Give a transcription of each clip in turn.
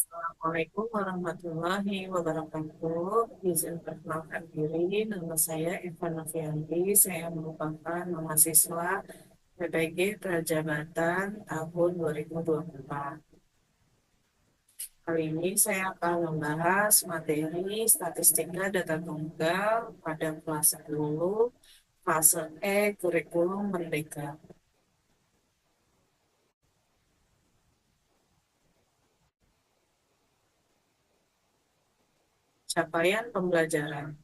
Assalamualaikum warahmatullahi wabarakatuh. Izin perkenalkan diri, nama saya Eva Novianti. Saya merupakan mahasiswa PPG Prajabatan tahun 2024. Kali ini saya akan membahas materi statistika data tunggal pada kelas 10, fase E, kurikulum merdeka. Capaian pembelajaran.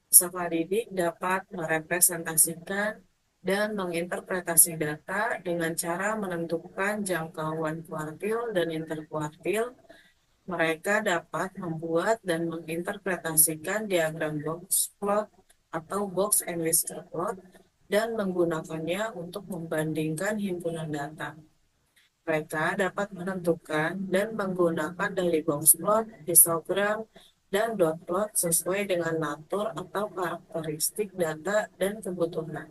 Peserta didik dapat merepresentasikan dan menginterpretasi data dengan cara menentukan jangkauan kuartil dan interkuartil. Mereka dapat membuat dan menginterpretasikan diagram box plot atau box and whisker plot dan menggunakannya untuk membandingkan himpunan data. Mereka dapat menentukan dan menggunakan dari box plot, histogram, dan dot plot sesuai dengan natur atau karakteristik data dan kebutuhan.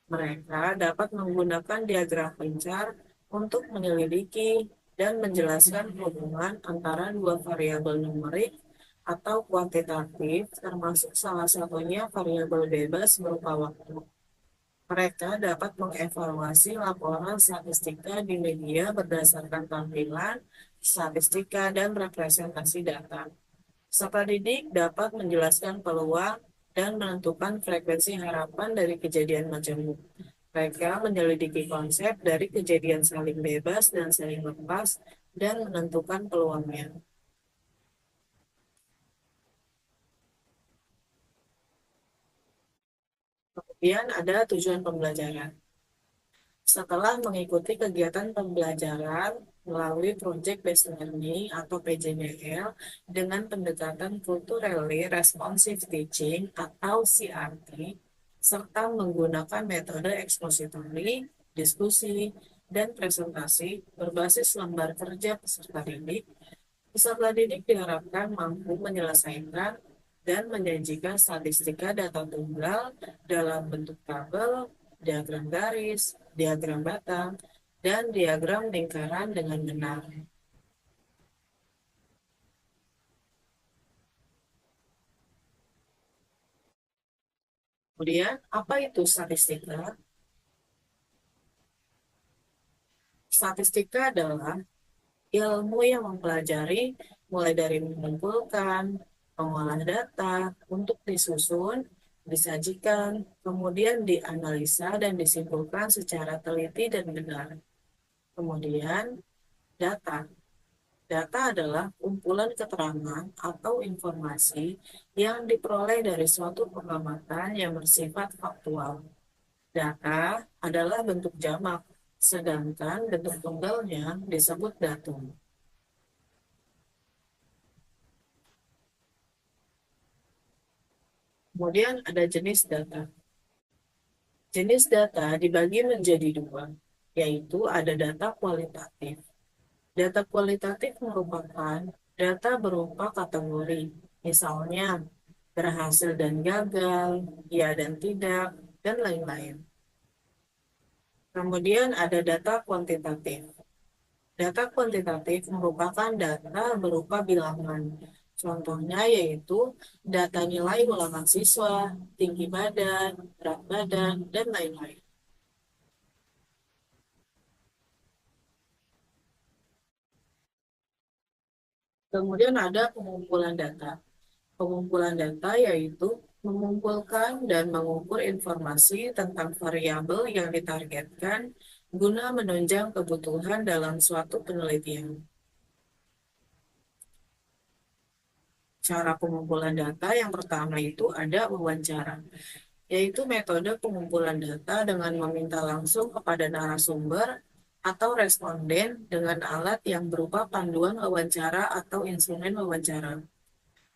Mereka dapat menggunakan diagram pencar untuk menyelidiki dan menjelaskan hubungan antara dua variabel numerik atau kuantitatif, termasuk salah satunya variabel bebas berupa waktu. Mereka dapat mengevaluasi laporan statistika di media berdasarkan tampilan, statistika, dan representasi data. Peserta didik dapat menjelaskan peluang dan menentukan frekuensi harapan dari kejadian majemuk. Mereka menyelidiki konsep dari kejadian saling bebas dan saling lepas dan menentukan peluangnya. Kemudian ada tujuan pembelajaran. Setelah mengikuti kegiatan pembelajaran melalui Project Based Learning atau PJBL dengan pendekatan Culturally Responsive Teaching atau CRT, serta menggunakan metode ekspositori, diskusi, dan presentasi berbasis lembar kerja peserta didik diharapkan mampu menyelesaikan dan menyajikan statistika data tunggal dalam bentuk tabel, diagram garis, diagram batang, dan diagram lingkaran dengan benar. Kemudian, apa itu statistika? Statistika adalah ilmu yang mempelajari mulai dari mengumpulkan, mengolah data untuk disusun, disajikan, kemudian dianalisa dan disimpulkan secara teliti dan benar. Kemudian, data. Data adalah kumpulan keterangan atau informasi yang diperoleh dari suatu pengamatan yang bersifat faktual. Data adalah bentuk jamak, sedangkan bentuk tunggalnya disebut datum. Kemudian ada jenis data. Jenis data dibagi menjadi dua, yaitu ada data kualitatif. Data kualitatif merupakan data berupa kategori, misalnya berhasil dan gagal, ya dan tidak, dan lain-lain. Kemudian ada data kuantitatif. Data kuantitatif merupakan data berupa bilangan. Contohnya yaitu data nilai ulangan siswa, tinggi badan, berat badan, dan lain-lain. Kemudian ada pengumpulan data. Pengumpulan data yaitu mengumpulkan dan mengukur informasi tentang variabel yang ditargetkan guna menunjang kebutuhan dalam suatu penelitian. Cara pengumpulan data yang pertama itu ada wawancara, yaitu metode pengumpulan data dengan meminta langsung kepada narasumber atau responden dengan alat yang berupa panduan wawancara atau instrumen wawancara.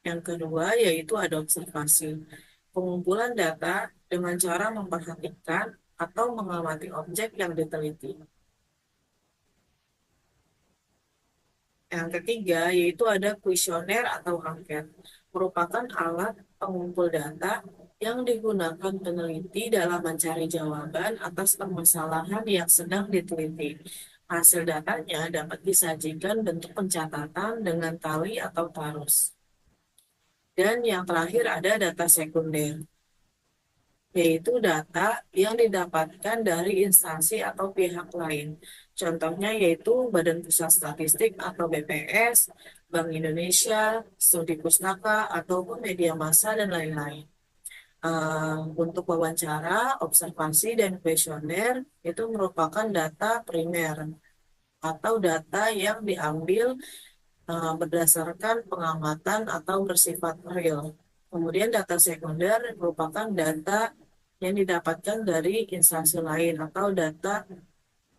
Yang kedua yaitu ada observasi, pengumpulan data dengan cara memperhatikan atau mengamati objek yang diteliti. Yang ketiga yaitu ada kuesioner atau angket, merupakan alat pengumpul data yang digunakan peneliti dalam mencari jawaban atas permasalahan yang sedang diteliti. Hasil datanya dapat disajikan bentuk pencatatan dengan tali atau tarus. Dan yang terakhir ada data sekunder, yaitu data yang didapatkan dari instansi atau pihak lain. Contohnya yaitu Badan Pusat Statistik atau BPS, Bank Indonesia, Studi Pustaka, ataupun media massa dan lain-lain. Untuk wawancara, observasi, dan kuesioner itu merupakan data primer atau data yang diambil berdasarkan pengamatan atau bersifat real. Kemudian data sekunder merupakan data yang didapatkan dari instansi lain atau data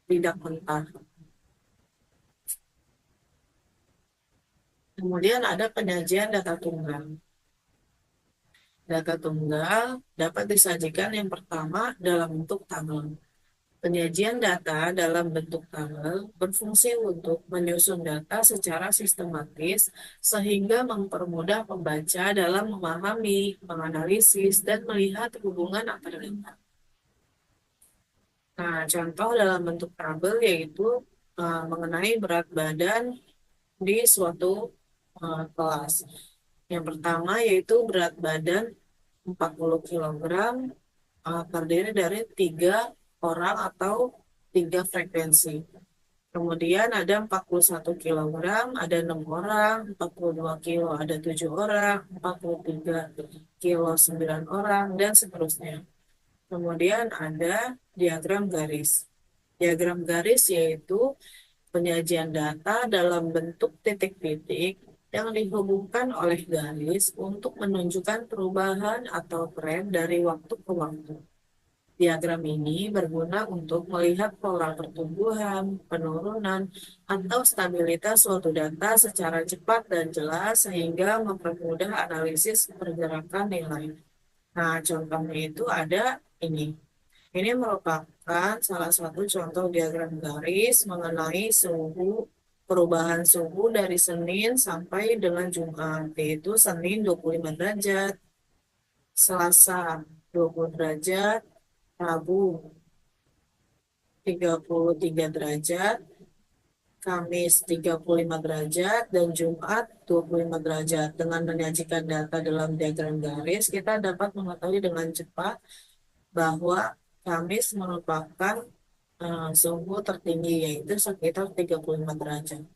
tidak mentah. Kemudian ada penyajian data tunggal. Data tunggal dapat disajikan yang pertama dalam bentuk tabel. Penyajian data dalam bentuk tabel berfungsi untuk menyusun data secara sistematis sehingga mempermudah pembaca dalam memahami, menganalisis, dan melihat hubungan antara data. Nah, contoh dalam bentuk tabel yaitu mengenai berat badan di suatu kelas. Yang pertama yaitu berat badan 40 kilogram terdiri dari 3 orang atau 3 frekuensi. Kemudian ada 41 kilogram, ada 6 orang, 42 kilo, ada 7 orang, 43 kilo, 9 orang, dan seterusnya. Kemudian ada diagram garis. Diagram garis yaitu penyajian data dalam bentuk titik-titik yang dihubungkan oleh garis untuk menunjukkan perubahan atau tren dari waktu ke waktu. Diagram ini berguna untuk melihat pola pertumbuhan, penurunan, atau stabilitas suatu data secara cepat dan jelas sehingga mempermudah analisis pergerakan nilai. Nah, contohnya itu ada ini. Ini merupakan salah satu contoh diagram garis mengenai perubahan suhu dari Senin sampai dengan Jumat, yaitu Senin 25 derajat, Selasa 20 derajat, Rabu 33 derajat, Kamis 35 derajat, dan Jumat 25 derajat. Dengan menyajikan data dalam diagram garis, kita dapat mengetahui dengan cepat bahwa Kamis merupakan suhu tertinggi, yaitu sekitar 35 derajat.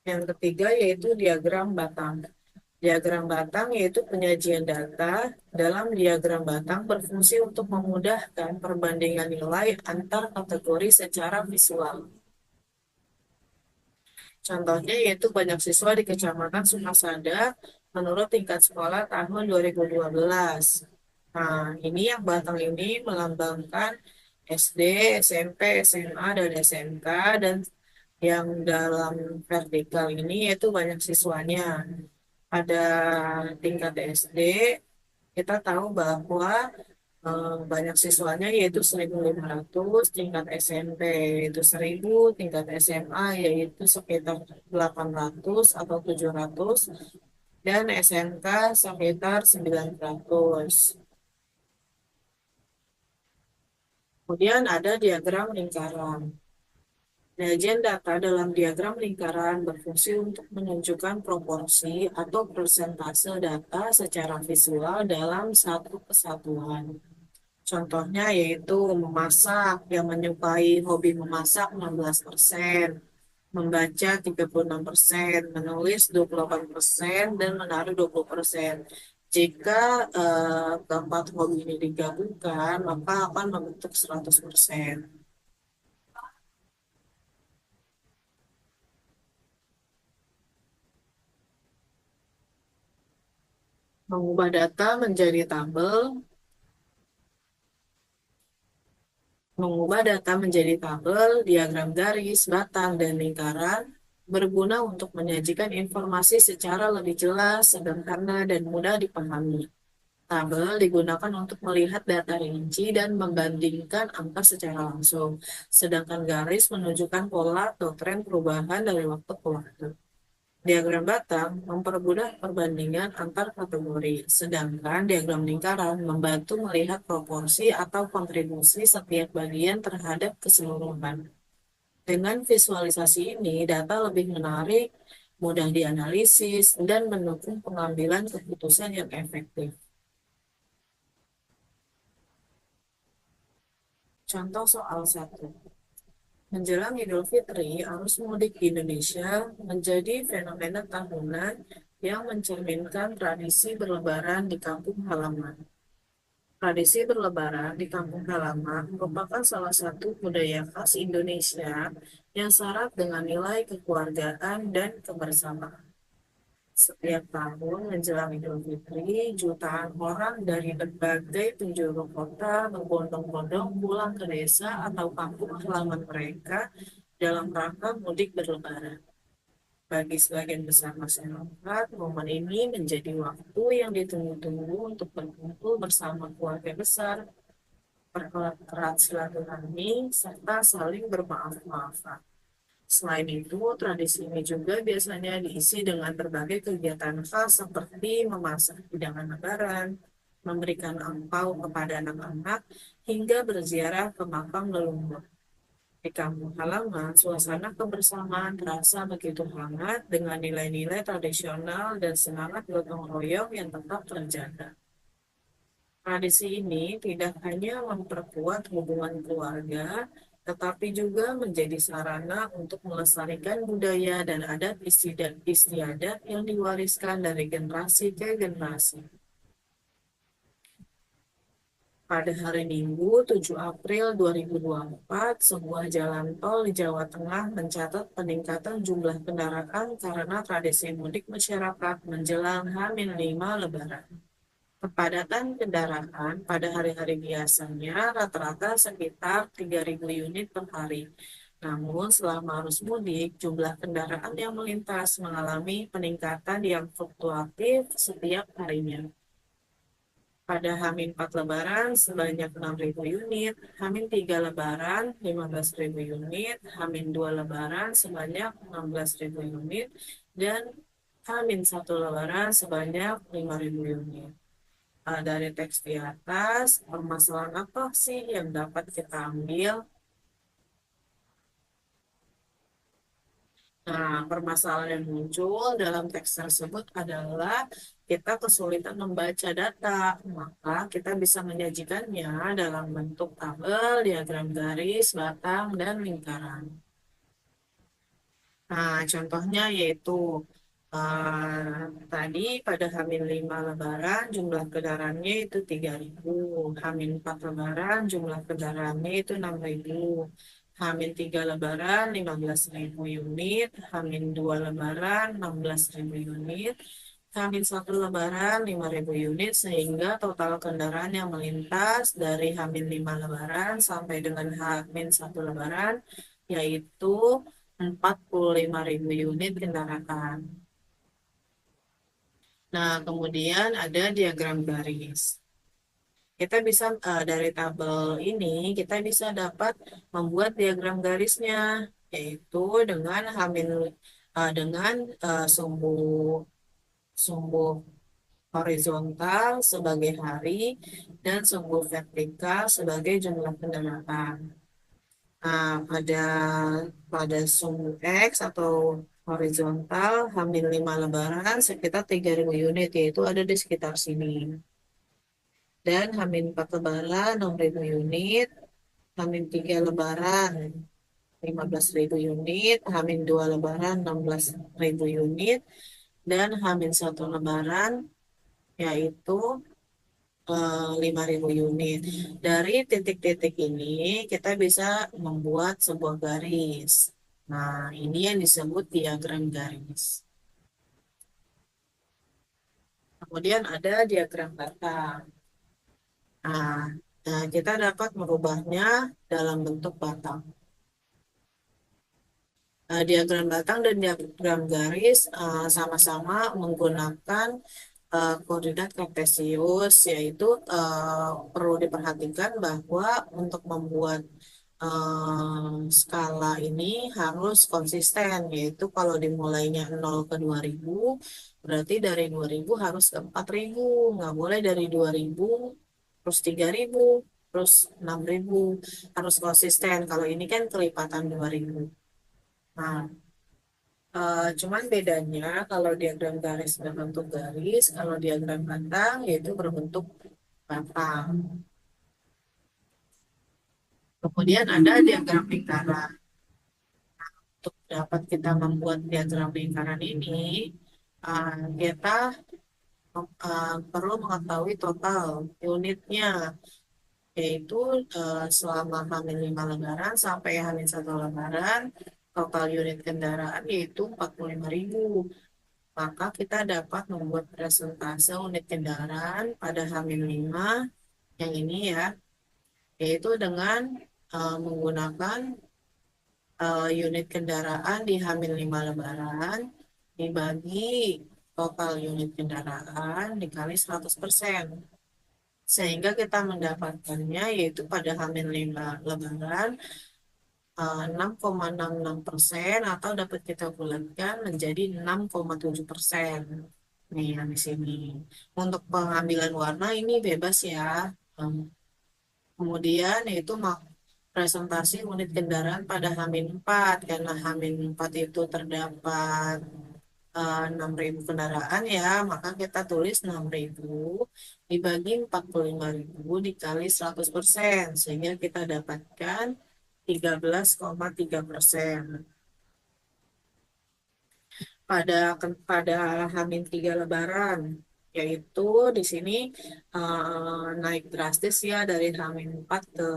Yang ketiga yaitu diagram batang. Diagram batang yaitu penyajian data. Dalam diagram batang berfungsi untuk memudahkan perbandingan nilai antar kategori secara visual. Contohnya yaitu banyak siswa di Kecamatan Sukasada menurut tingkat sekolah tahun 2012. Nah, ini yang batang ini melambangkan SD, SMP, SMA, dan SMK, dan yang dalam vertikal ini yaitu banyak siswanya. Pada tingkat SD, kita tahu bahwa banyak siswanya yaitu 1.500, tingkat SMP yaitu 1.000, tingkat SMA yaitu sekitar 800 atau 700, dan SMK sekitar 900. Kemudian ada diagram lingkaran. Penyajian data dalam diagram lingkaran berfungsi untuk menunjukkan proporsi atau persentase data secara visual dalam satu kesatuan. Contohnya yaitu memasak, yang menyukai hobi memasak 16%, membaca 36%, menulis 28%, dan menari 20%. Jika keempat hobi ini digabungkan, maka akan membentuk 100%. Mengubah data menjadi tabel. Mengubah data menjadi tabel, diagram garis, batang, dan lingkaran berguna untuk menyajikan informasi secara lebih jelas, sederhana, dan mudah dipahami. Tabel digunakan untuk melihat data rinci dan membandingkan angka secara langsung, sedangkan garis menunjukkan pola atau tren perubahan dari waktu ke waktu. Diagram batang mempermudah perbandingan antar kategori, sedangkan diagram lingkaran membantu melihat proporsi atau kontribusi setiap bagian terhadap keseluruhan. Dengan visualisasi ini, data lebih menarik, mudah dianalisis, dan mendukung pengambilan keputusan yang efektif. Contoh soal 1. Menjelang Idul Fitri, arus mudik di Indonesia menjadi fenomena tahunan yang mencerminkan tradisi berlebaran di kampung halaman. Tradisi berlebaran di kampung halaman merupakan salah satu budaya khas Indonesia yang syarat dengan nilai kekeluargaan dan kebersamaan. Setiap tahun menjelang Idul Fitri, jutaan orang dari berbagai penjuru kota berbondong-bondong pulang ke desa atau kampung halaman mereka dalam rangka mudik berlebaran. Bagi sebagian besar masyarakat, momen ini menjadi waktu yang ditunggu-tunggu untuk berkumpul bersama keluarga besar, mempererat silaturahmi, serta saling bermaaf-maafan. Selain itu, tradisi ini juga biasanya diisi dengan berbagai kegiatan khas seperti memasak hidangan lebaran, memberikan angpau kepada anak-anak, hingga berziarah ke makam leluhur. Di kampung halaman, suasana kebersamaan terasa begitu hangat dengan nilai-nilai tradisional dan semangat gotong royong yang tetap terjaga. Tradisi ini tidak hanya memperkuat hubungan keluarga, tetapi juga menjadi sarana untuk melestarikan budaya dan adat istiadat yang diwariskan dari generasi ke generasi. Pada hari Minggu, 7 April 2024, sebuah jalan tol di Jawa Tengah mencatat peningkatan jumlah kendaraan karena tradisi mudik masyarakat menjelang H-5 Lebaran. Kepadatan kendaraan pada hari-hari biasanya rata-rata sekitar 3.000 unit per hari. Namun selama arus mudik, jumlah kendaraan yang melintas mengalami peningkatan yang fluktuatif setiap harinya. Pada H-4 Lebaran sebanyak 6.000 unit, H-3 Lebaran 15.000 unit, H-2 Lebaran sebanyak 16.000 unit, dan H-1 Lebaran sebanyak 5.000 unit. Dari teks di atas, permasalahan apa sih yang dapat kita ambil? Nah, permasalahan yang muncul dalam teks tersebut adalah kita kesulitan membaca data, maka kita bisa menyajikannya dalam bentuk tabel, diagram garis, batang, dan lingkaran. Nah, contohnya yaitu tadi pada H-5 Lebaran jumlah kendaraannya itu 3.000, H-4 Lebaran jumlah kendaraannya itu 6.000, H-3 Lebaran 15.000 unit, H-2 Lebaran 16.000 unit, H-1 Lebaran 5.000 unit, sehingga total kendaraan yang melintas dari H-5 Lebaran sampai dengan H-1 Lebaran yaitu 45.000 unit kendaraan. Nah, kemudian ada diagram garis. Kita bisa dari tabel ini kita bisa dapat membuat diagram garisnya, yaitu dengan dengan sumbu sumbu horizontal sebagai hari dan sumbu vertikal sebagai jumlah kendaraan. Nah, pada sumbu X atau horizontal H-5 Lebaran sekitar 3.000 unit, yaitu ada di sekitar sini. Dan H-4 Lebaran 6.000 unit, H-3 Lebaran 15.000 unit, H-2 Lebaran 16.000 unit, dan H-1 Lebaran yaitu 5.000 unit. Dari titik-titik ini kita bisa membuat sebuah garis. Nah, ini yang disebut diagram garis. Kemudian ada diagram batang. Nah, kita dapat merubahnya dalam bentuk batang. Diagram batang dan diagram garis sama-sama menggunakan koordinat kartesius, yaitu perlu diperhatikan bahwa untuk membuat skala ini harus konsisten, yaitu kalau dimulainya 0 ke 2000, berarti dari 2000 harus ke 4000, nggak boleh dari 2000 terus 3000 terus 6000, harus konsisten. Kalau ini kan kelipatan 2000. Nah, cuman bedanya kalau diagram garis berbentuk garis, kalau diagram batang yaitu berbentuk batang. Kemudian ada diagram lingkaran. Untuk dapat kita membuat diagram lingkaran ini, kita perlu mengetahui total unitnya, yaitu selama H-5 lebaran sampai H-1 lebaran, total unit kendaraan yaitu 45.000. Maka kita dapat membuat presentase unit kendaraan pada H-5 yang ini ya, yaitu dengan menggunakan unit kendaraan di H-5 lebaran dibagi total unit kendaraan dikali 100%. Sehingga kita mendapatkannya yaitu pada H-5 lebaran 6,66% atau dapat kita bulatkan menjadi 6,7%. Nih yang di sini. Untuk pengambilan warna ini bebas ya. Em, Kemudian yaitu presentasi unit kendaraan pada H-4, karena H-4 itu terdapat 6.000 kendaraan ya, maka kita tulis 6.000 dibagi 45.000 dikali 100%, sehingga kita dapatkan 13,3%. Pada H-3 lebaran, yaitu di sini naik drastis ya dari H-4 ke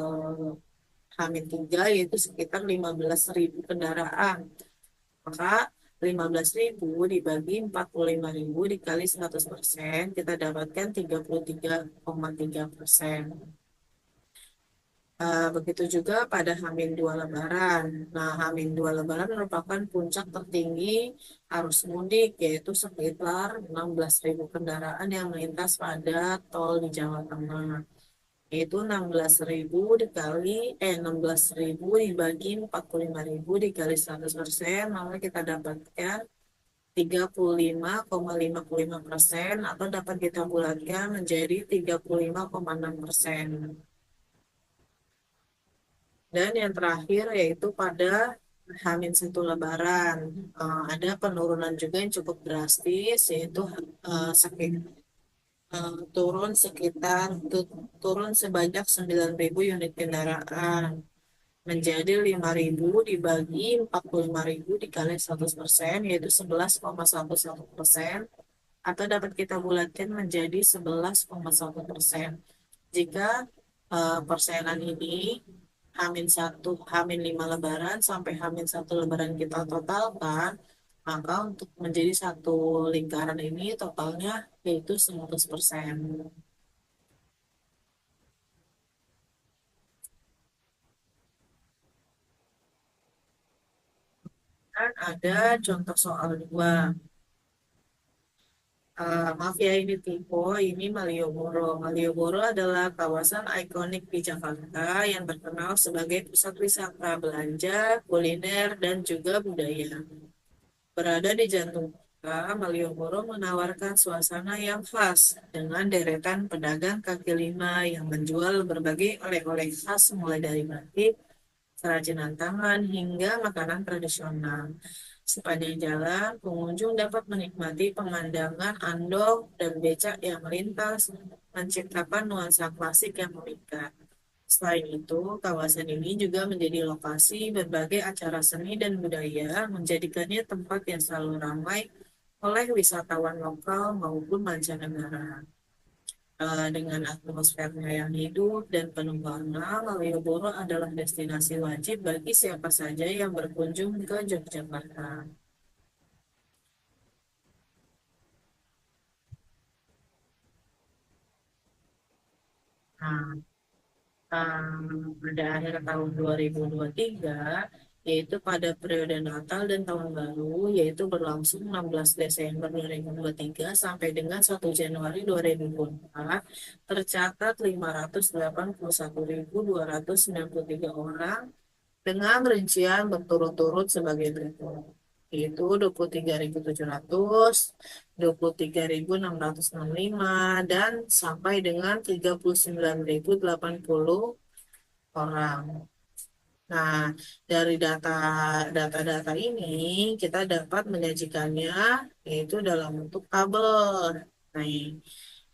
H-3, yaitu sekitar 15.000 kendaraan. Maka 15.000 dibagi 45.000 dikali 100%, kita dapatkan 33,3%. Begitu juga pada H-2 lebaran. Nah, H-2 lebaran merupakan puncak tertinggi arus mudik, yaitu sekitar 16.000 kendaraan yang melintas pada tol di Jawa Tengah. Yaitu 16.000 16.000 dibagi 45.000 dikali 100%, maka kita dapatkan 35,55%, atau dapat kita bulatkan menjadi 35,6%. Dan yang terakhir yaitu pada H-1 lebaran. Ada penurunan juga yang cukup drastis, yaitu turun turun sebanyak 9.000 unit kendaraan menjadi 5.000 dibagi 45.000 dikali 100%, yaitu 11,11%, atau dapat kita bulatkan menjadi 11,1%. Jika persenan ini H-1, H-5 lebaran sampai H-1 lebaran kita totalkan, maka untuk menjadi satu lingkaran ini totalnya yaitu 100%. Dan ada contoh soal dua. Maaf ya, ini Tipo, ini Malioboro. Malioboro adalah kawasan ikonik di Jakarta yang terkenal sebagai pusat wisata, belanja, kuliner, dan juga budaya. Berada di jantung kota, Malioboro menawarkan suasana yang khas dengan deretan pedagang kaki lima yang menjual berbagai oleh-oleh khas mulai dari batik, kerajinan tangan, hingga makanan tradisional. Sepanjang jalan, pengunjung dapat menikmati pemandangan andong dan becak yang melintas, menciptakan nuansa klasik yang memikat. Selain itu, kawasan ini juga menjadi lokasi berbagai acara seni dan budaya, menjadikannya tempat yang selalu ramai oleh wisatawan lokal maupun mancanegara. Dengan atmosfernya yang hidup dan penuh warna, Malioboro adalah destinasi wajib bagi siapa saja yang berkunjung ke Yogyakarta. Nah, pada akhir tahun 2023, yaitu pada periode Natal dan Tahun Baru, yaitu berlangsung 16 Desember 2023 sampai dengan 1 Januari 2024, tercatat 581.293 orang dengan rincian berturut-turut sebagai berikut, yaitu 23.700, 23.665, dan sampai dengan 39.080 orang. Nah, dari data-data ini kita dapat menyajikannya yaitu dalam bentuk tabel. Nah,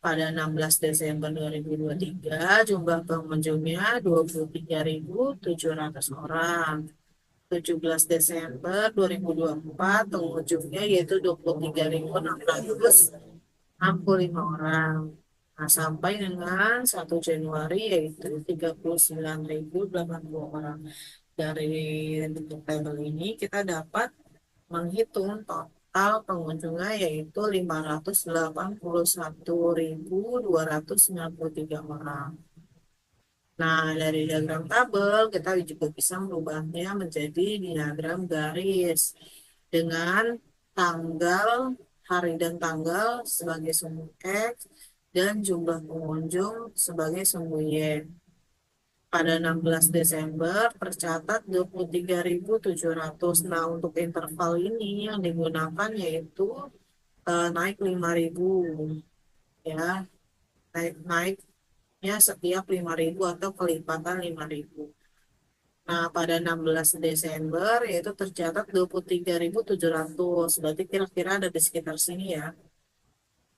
pada 16 Desember 2023 jumlah pengunjungnya 23.700 orang. 17 Desember 2024 pengunjungnya yaitu 23.665 orang. Nah, sampai dengan 1 Januari yaitu 39.080 orang. Dari bentuk tabel ini kita dapat menghitung total pengunjungnya yaitu 581.293 orang. Nah, dari diagram tabel kita juga bisa merubahnya menjadi diagram garis dengan tanggal, hari dan tanggal sebagai sumbu X dan jumlah pengunjung sebagai sumbu Y. Pada 16 Desember tercatat 23.700. Nah, untuk interval ini yang digunakan yaitu naik 5.000 ya. Naiknya setiap 5.000 atau kelipatan 5.000. Nah, pada 16 Desember yaitu tercatat 23.700. Berarti kira-kira ada di sekitar sini ya.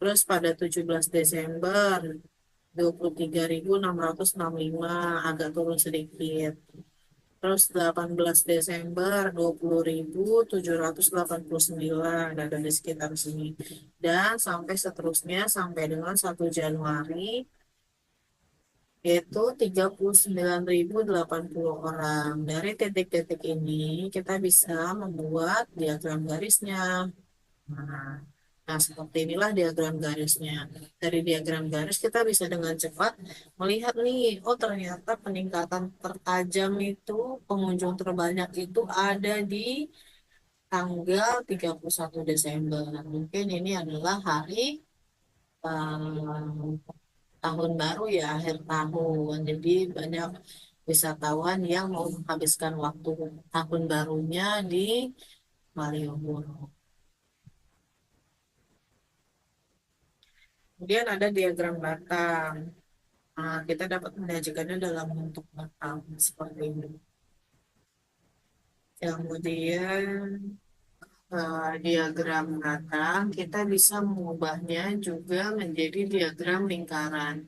Terus pada 17 Desember 23.665, agak turun sedikit. Terus 18 Desember 20.789, ada di sekitar sini. Dan sampai seterusnya sampai dengan 1 Januari yaitu 39.080 orang. Dari titik-titik ini kita bisa membuat diagram garisnya. Nah, seperti inilah diagram garisnya. Dari diagram garis kita bisa dengan cepat melihat nih, oh ternyata peningkatan tertajam itu, pengunjung terbanyak itu ada di tanggal 31 Desember. Mungkin ini adalah hari eh, tahun baru ya, akhir tahun. Jadi banyak wisatawan yang mau menghabiskan waktu tahun barunya di Malioboro. Kemudian ada diagram batang. Nah, kita dapat menyajikannya dalam bentuk batang seperti ini. Kemudian diagram batang kita bisa mengubahnya juga menjadi diagram lingkaran.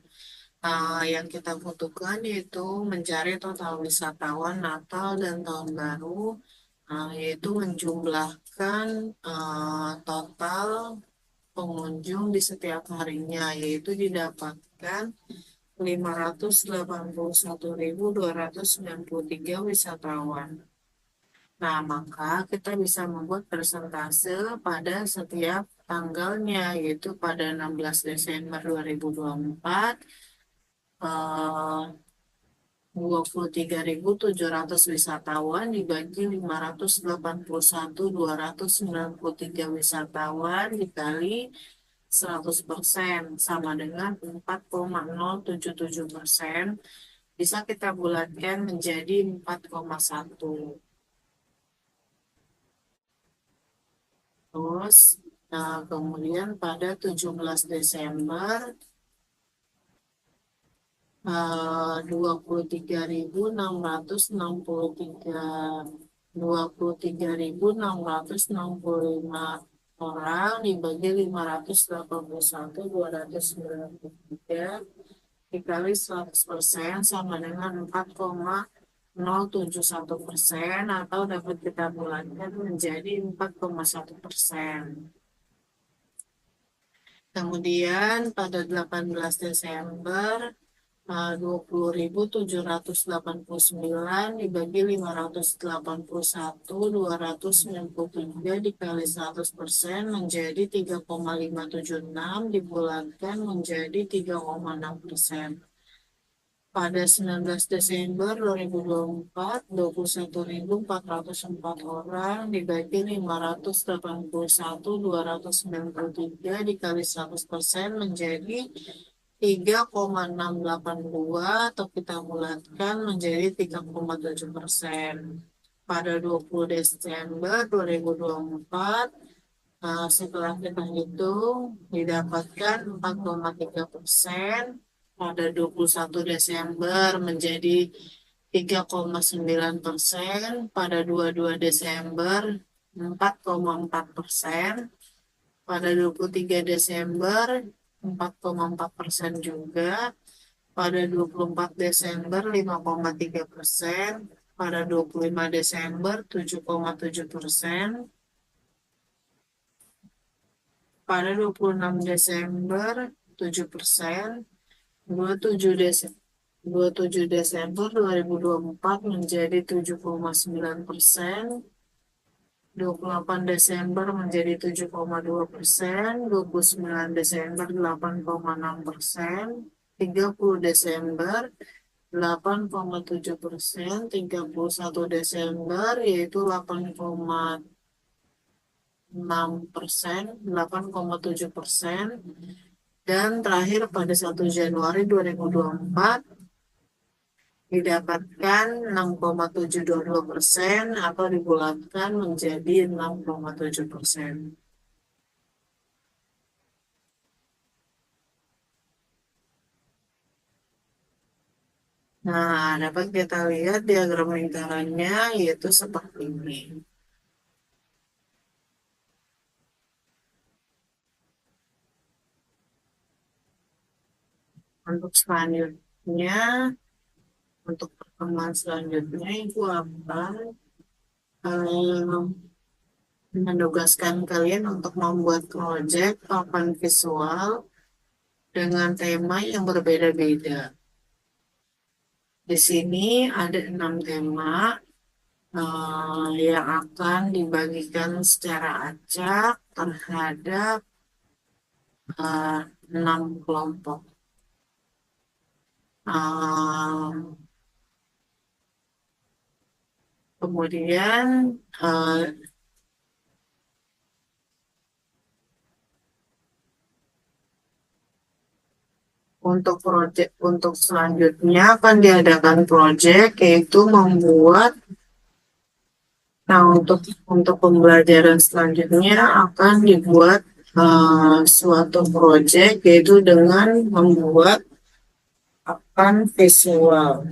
Yang kita butuhkan yaitu mencari total wisatawan Natal dan Tahun Baru, yaitu menjumlahkan total pengunjung di setiap harinya, yaitu didapatkan 581.293 wisatawan. Nah, maka kita bisa membuat persentase pada setiap tanggalnya, yaitu pada 16 Desember 2024, eh, 23.700 wisatawan dibagi 581.293 wisatawan dikali 100% sama dengan 4,077%. Bisa kita bulatkan menjadi 4,1. Terus, kemudian pada 17 Desember 23.663 23.665 orang dibagi 581.293 dikali 100% sama dengan 4,071% atau dapat kita bulatkan menjadi 4,1%. Kemudian pada 18 Desember 20.789 dibagi 581.293 dikali 100% menjadi 3,576 dibulatkan menjadi 3,6%. Pada 19 Desember 2024, 21.404 orang dibagi 581.293 dikali 100% menjadi 3,682 atau kita bulatkan menjadi 3,7%. Pada 20 Desember 2024, setelah kita hitung didapatkan 4,3%. Pada 21 Desember menjadi 3,9%, pada 22 Desember 4,4%, pada 23 Desember 4,4% juga, pada 24 Desember 5,3%, pada 25 Desember 7,7%, pada 26 Desember 7%, 27 Desember 2024 menjadi 7,9%, 28 Desember menjadi 7,2%, 29 Desember 8,6%, 30 Desember 8,7%, 31 Desember yaitu 8,6%, 8,7%, dan terakhir pada 1 Januari 2024 didapatkan 6,722% atau dibulatkan menjadi 6,7%. Nah, dapat kita lihat diagram lingkarannya yaitu seperti ini. Untuk selanjutnya, untuk pertemuan selanjutnya Ibu akan menugaskan kalian untuk membuat proyek papan visual dengan tema yang berbeda-beda. Di sini ada 6 tema yang akan dibagikan secara acak terhadap 6 kelompok. Kemudian untuk selanjutnya akan diadakan proyek yaitu membuat. Nah, untuk pembelajaran selanjutnya akan dibuat suatu proyek yaitu dengan membuat papan visual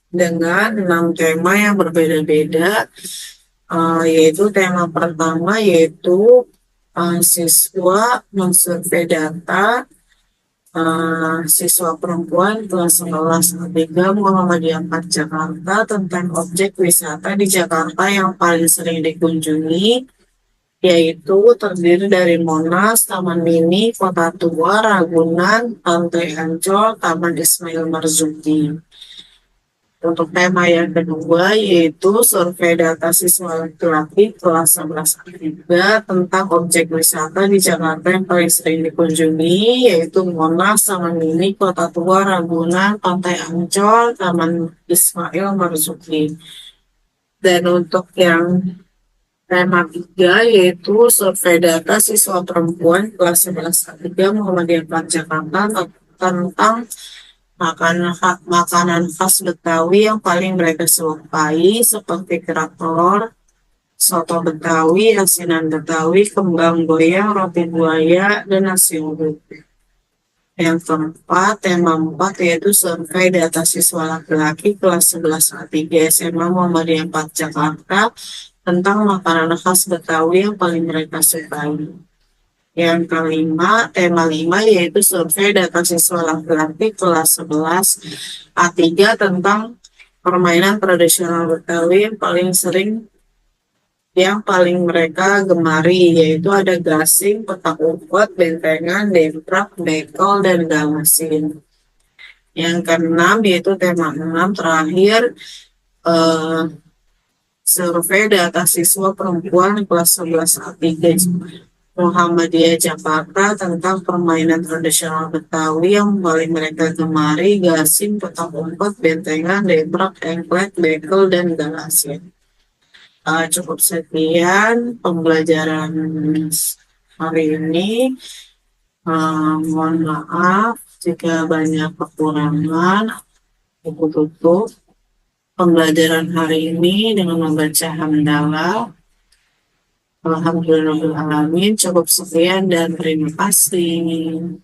dengan 6 tema yang berbeda-beda, yaitu tema pertama yaitu siswa mensurvei data siswa perempuan kelas 11 A3 Muhammadiyah 4 Jakarta tentang objek wisata di Jakarta yang paling sering dikunjungi, yaitu terdiri dari Monas, Taman Mini, Kota Tua, Ragunan, Pantai Ancol, Taman Ismail Marzuki. Untuk tema yang kedua yaitu survei data siswa laki-laki kelas 11 A3 tentang objek wisata di Jakarta yang paling sering dikunjungi, yaitu Monas, Taman Mini, Kota Tua, Ragunan, Pantai Ancol, Taman Ismail Marzuki. Dan untuk yang tema 3 yaitu survei data siswa perempuan kelas 11 A3 Muhammadiyah 4 Jakarta tentang makanan khas Betawi yang paling mereka sukai seperti kerak telur, soto Betawi, asinan Betawi, kembang goyang, roti buaya, dan nasi uduk. Yang keempat, tema 4 yaitu survei data siswa laki-laki kelas 11 A3 SMA Muhammadiyah 4 Jakarta tentang makanan khas Betawi yang paling mereka sukai. Yang kelima, tema 5 yaitu survei data siswa laki-laki kelas 11 A3 tentang permainan tradisional Betawi yang paling mereka gemari, yaitu ada gasing, petak umpet, bentengan, demprak, bekol, dan gamasin. Yang keenam yaitu tema 6 terakhir, survei data siswa perempuan kelas 11 A3 Muhammadiyah Jakarta tentang permainan tradisional Betawi yang paling mereka gemari, gasing, petak umpet, bentengan, debrak, engklek, bekel, dan galasnya. Cukup sekian pembelajaran hari ini. Mohon maaf jika banyak kekurangan. Aku tutup pembelajaran hari ini dengan membaca hamdalah. Alhamdulillahirrahmanirrahim. Cukup sekian dan terima kasih.